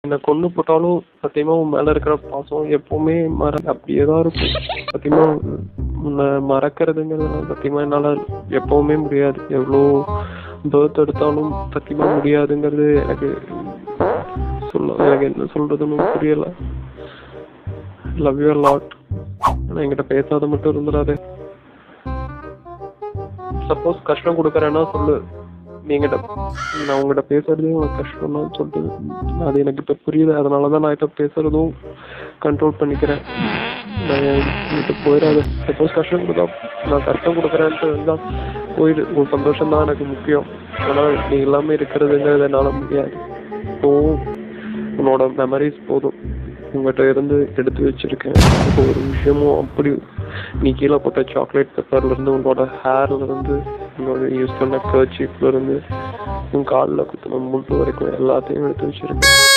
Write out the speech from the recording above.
என்னை கொண்டு போட்டாலும் சத்தியமா உன் மேல இருக்கிற பாசம் எப்பவுமே அப்படியே தான் இருக்கும். சத்தியமா உன்னை மறக்கிறதுங்கிறது சத்தியமா என்னால எப்பவுமே முடியாது. எவ்வளோ பேர்த் எடுத்தாலும் சத்தியமா முடியாதுங்கிறது எனக்கு என்ன சொல்றதுன்னு புரியல. Love you lot. ஆனால் என்கிட்ட பேசாத மட்டும் இருந்துடாது. சப்போஸ் கஷ்டம் கொடுக்குறேன்னா சொல்லு. நான் உங்ககிட்ட பேசுறதே உனக்கு கஷ்டம் தான் சொல்லிட்டு அது எனக்கு இப்போ புரியுது. அதனாலதான் நான் இப்போ பேசுறதும் கண்ட்ரோல் பண்ணிக்கிறேன். நான் போயிடாது. சப்போஸ் கஷ்டம் கொடுத்தா நான் கஷ்டம் கொடுக்குறேன்ட்டு தான் போயிடு. உன் சந்தோஷம் தான் எனக்கு முக்கியம். ஆனால் நீ எல்லாமே இருக்கிறதுங்கிறது என்னால முடியாது. உன்னோட மெமரிஸ் போதும். உங்கள்கிட்ட இருந்து எடுத்து வச்சிருக்கேன். இப்போ ஒரு விஷயமும் அப்படி நீ கீழே போட்ட சாக்லேட் பெப்பர்லேருந்து உன்னோட ஹேர்லேருந்து உன்னோட யூஸ் பண்ண கர்ச்சீஃப்லேருந்து உன் காலில் குத்தின முட்டு வரைக்கும் எல்லாத்தையும் எடுத்து வச்சிருக்கேன்.